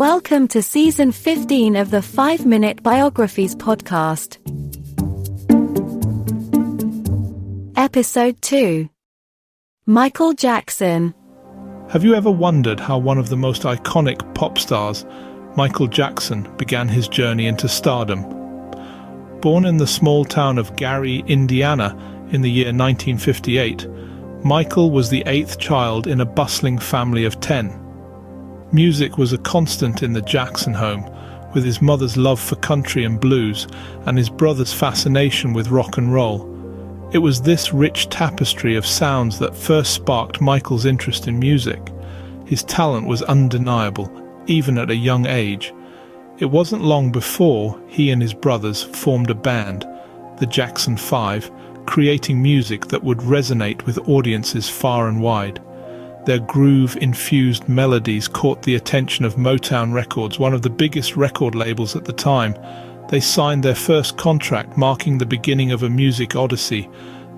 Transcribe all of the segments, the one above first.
Welcome to Season 15 of the 5-Minute Biographies podcast. Episode 2. Michael Jackson. Have you ever wondered how one of the most iconic pop stars, Michael Jackson, began his journey into stardom? Born in the small town of Gary, Indiana, in the year 1958, Michael was the 8th child in a bustling family of 10. Music was a constant in the Jackson home, with his mother's love for country and blues and his brother's fascination with rock and roll. It was this rich tapestry of sounds that first sparked Michael's interest in music. His talent was undeniable, even at a young age. It wasn't long before he and his brothers formed a band, the Jackson 5, creating music that would resonate with audiences far and wide. Their groove-infused melodies caught the attention of Motown Records, one of the biggest record labels at the time. They signed their first contract, marking the beginning of a music odyssey.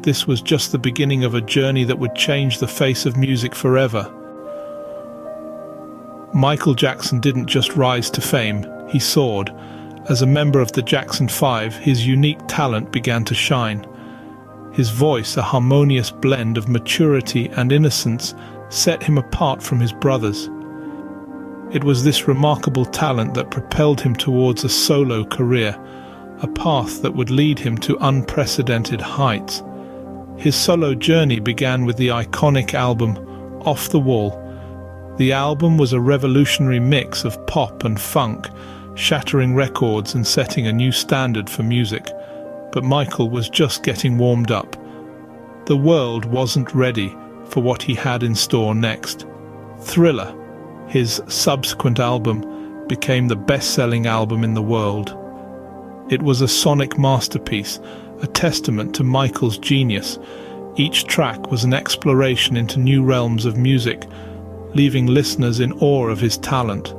This was just the beginning of a journey that would change the face of music forever. Michael Jackson didn't just rise to fame, he soared. As a member of the Jackson 5, his unique talent began to shine. His voice, a harmonious blend of maturity and innocence, set him apart from his brothers. It was this remarkable talent that propelled him towards a solo career, a path that would lead him to unprecedented heights. His solo journey began with the iconic album Off the Wall. The album was a revolutionary mix of pop and funk, shattering records and setting a new standard for music. But Michael was just getting warmed up. The world wasn't ready for what he had in store next. Thriller, his subsequent album, became the best-selling album in the world. It was a sonic masterpiece, a testament to Michael's genius. Each track was an exploration into new realms of music, leaving listeners in awe of his talent.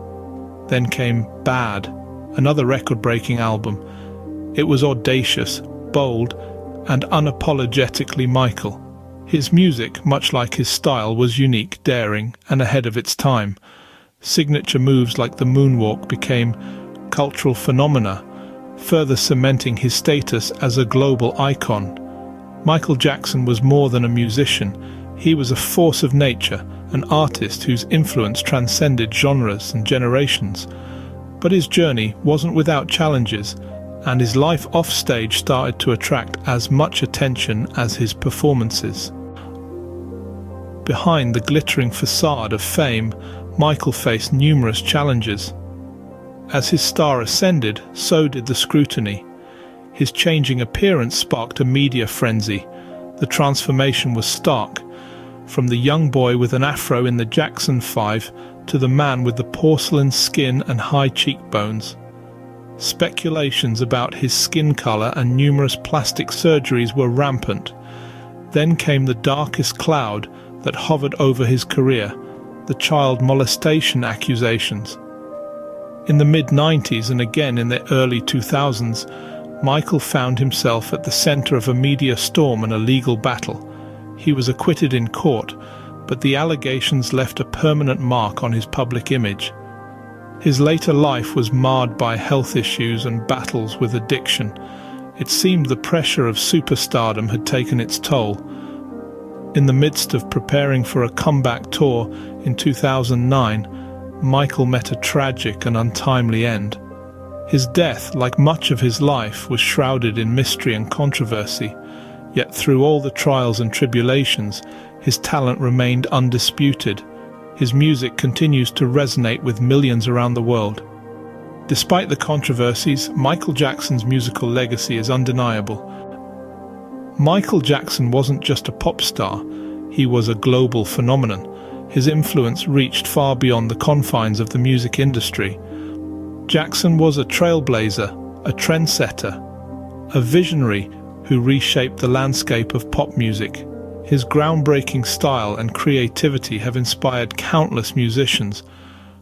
Then came Bad, another record-breaking album. It was audacious, bold, and unapologetically Michael. His music, much like his style, was unique, daring, and ahead of its time. Signature moves like the moonwalk became cultural phenomena, further cementing his status as a global icon. Michael Jackson was more than a musician. He was a force of nature, an artist whose influence transcended genres and generations. But his journey wasn't without challenges, and his life offstage started to attract as much attention as his performances. Behind the glittering facade of fame, Michael faced numerous challenges. As his star ascended, so did the scrutiny. His changing appearance sparked a media frenzy. The transformation was stark, from the young boy with an afro in the Jackson 5 to the man with the porcelain skin and high cheekbones. Speculations about his skin color and numerous plastic surgeries were rampant. Then came the darkest cloud that hovered over his career, the child molestation accusations. In the mid-90s and again in the early 2000s, Michael found himself at the center of a media storm and a legal battle. He was acquitted in court, but the allegations left a permanent mark on his public image. His later life was marred by health issues and battles with addiction. It seemed the pressure of superstardom had taken its toll. In the midst of preparing for a comeback tour in 2009, Michael met a tragic and untimely end. His death, like much of his life, was shrouded in mystery and controversy. Yet through all the trials and tribulations, his talent remained undisputed. His music continues to resonate with millions around the world. Despite the controversies, Michael Jackson's musical legacy is undeniable. Michael Jackson wasn't just a pop star, he was a global phenomenon. His influence reached far beyond the confines of the music industry. Jackson was a trailblazer, a trendsetter, a visionary who reshaped the landscape of pop music. His groundbreaking style and creativity have inspired countless musicians,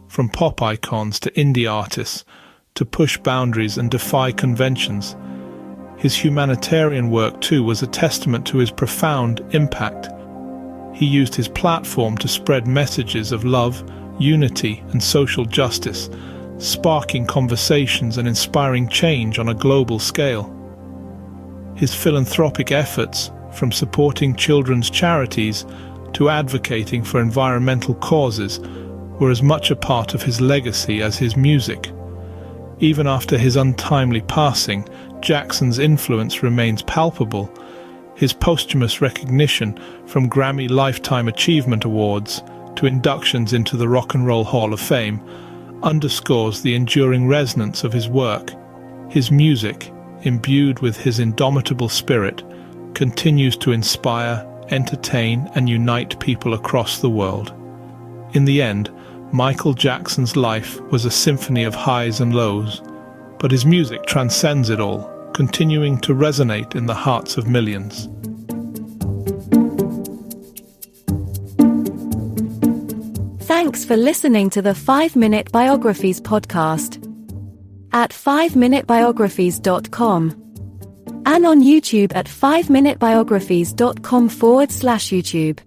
from pop icons to indie artists, to push boundaries and defy conventions. His humanitarian work, too, was a testament to his profound impact. He used his platform to spread messages of love, unity, and social justice, sparking conversations and inspiring change on a global scale. His philanthropic efforts, from supporting children's charities to advocating for environmental causes, were as much a part of his legacy as his music. Even after his untimely passing, Jackson's influence remains palpable. His posthumous recognition, from Grammy Lifetime Achievement Awards to inductions into the Rock and Roll Hall of Fame, underscores the enduring resonance of his work. His music, imbued with his indomitable spirit, continues to inspire, entertain, and unite people across the world. In the end, Michael Jackson's life was a symphony of highs and lows, but his music transcends it all, continuing to resonate in the hearts of millions. Thanks for listening to the 5-Minute Biographies podcast at 5minutebiographies.com and on YouTube at 5minutebiographies.com/YouTube.